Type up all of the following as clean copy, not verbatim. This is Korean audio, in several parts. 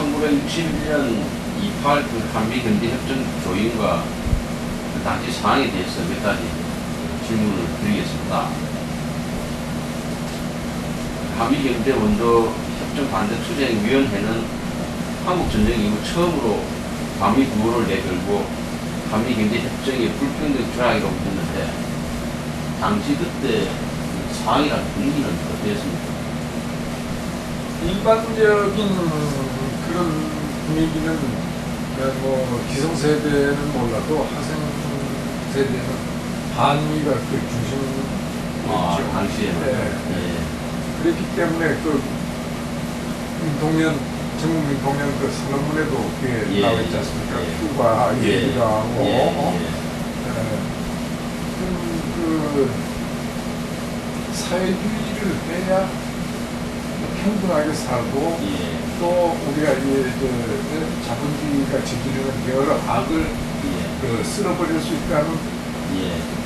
1961년 28 그 한미경제협정 조인과 그 당시 상황에 대해서 몇 가지 질문을 드리겠습니다. 한미경제원조협정반대투쟁위원회는 한국전쟁 이후 처음으로 한미 구호를 내걸고 한미경제협정의 불평등 조약이라고 했는데 당시 그때 상황이랑 분위기는 어땠습니까? 일반적인 그런 분위기는 뭐 기성세대는 몰라도 하생세대는 한미가 그 중심이었죠. 당시에는. 네. 그렇기 때문에 그 전국민동연 그 선언문에도 그게 나와 있지 않습니까? 휴가 얘기가 하고 그 사회주의를 해야 평등하게 살고 또 우리가 자본주의가 저지르는 여러 악을 쓸어버릴 수 있다는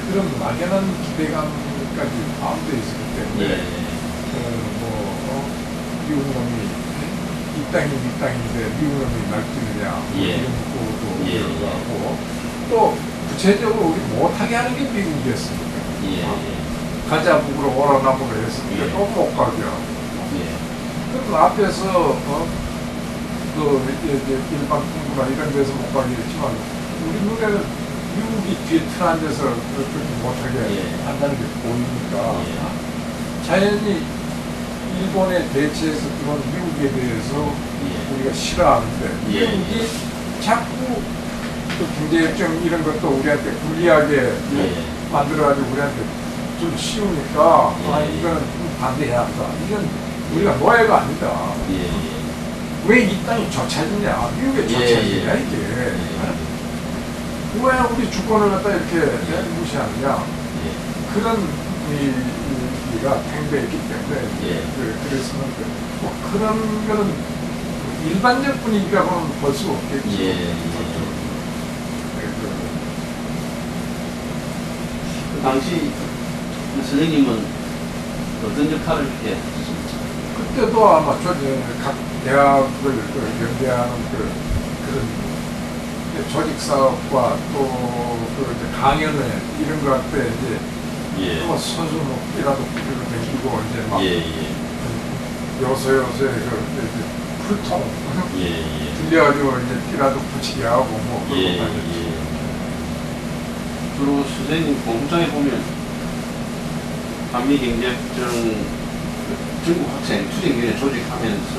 그런 막연한 기대감까지 포함되어 있었기 때문에 미국 놈이 이 땅이 네 땅인데 미국 놈이 날 뛰느냐 이런 것도 하고 또 구체적으로 우리 못하게 하는 게 미국이었습니다. 가자 북으로 오라 남으로 했으니까 또 못 가죠. 그럼 앞에서 일반 공부나 이런 데서 못 가게 했지만 우리 눈에는 미국이 뒤에 틀 앉아서 그렇게 못하게 한다는 게 보이니까 자연히 일본에 대체해서 그런 미국에 대해서 우리가 싫어하는데 미국이 자꾸 또 경제협정 이런 것도 우리한테 불리하게 만들어가지고 우리한테 좀 쉬우니까 이거는 반대해야 한다. 이건 우리가 노예가 아니다. 왜 이 땅이 저차지냐? 미국의 저차지냐 이게. 왜 우리 주권을 갖다 이렇게 무시하느냐? 그런 우리가 팽배했기 때문에 그랬으면 뭐 그런 거는 일반적 분위기라고는 볼 수 없겠죠. 그 당시 선생님은 어떤 역할을 했습니까? 그때도 아마 각 대학을 연대하는 그런 조직 사업과 또 강연회 이런 거 할 때 이제 또 서수 목이라도 뿌리고 댕기고 이제 막 요소요소에 풀통 들려가지고 이제 띠라도 붙이게 하고 뭐 그런 거 다녔지. 주로 선생님 공부장에 보면 한미경제협정 중국 학생 투쟁위원회 조직하면서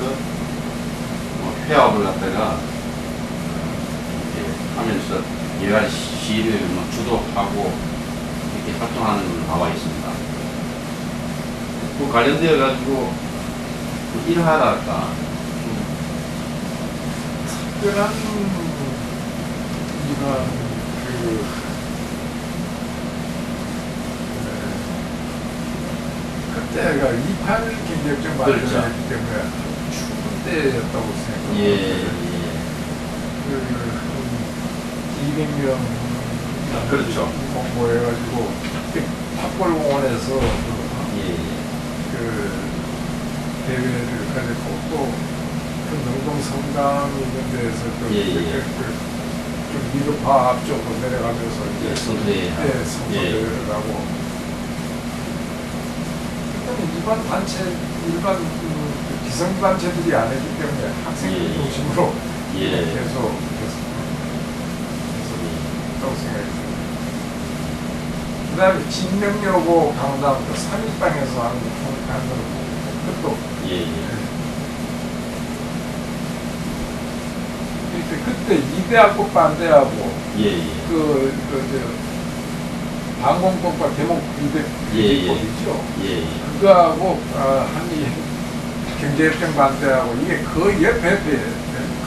회합을 갖다가 하면서 여러 시위를 주도하고 이렇게 활동하는 걸로 나와 있습니다. 그 관련되어 가지고 일화랄까 특별한 이런 그때가 28 경제협정 만들어졌기 때문에 추운 때였다고 생각합니다. 200명 그렇죠. 공모해가지고 탑골공원에서 그 대회를 가지고 또 그 능동성당 있는 데에서 좀 미르파 앞쪽으로 내려가면서 이제 선대회를 하고 일반 기성단체들이 안 했기 때문에 학생들 중심으로 계속 했다고 생각했어요. 그 다음에 진명여고 강당 3일당에서 하는 그것도 그때 이대학교 반대하고 방공법과 대목 이대법이죠. 그거하고 한미 경제협정 반대하고 이게 거의 옆에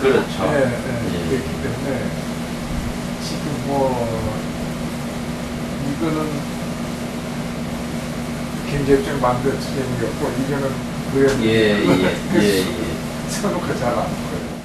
그렇죠. 그렇기 때문에 지금 뭐 이거는 경제협정 반대 투쟁이었고 이거는 그에 선호가 잘 안 보여요.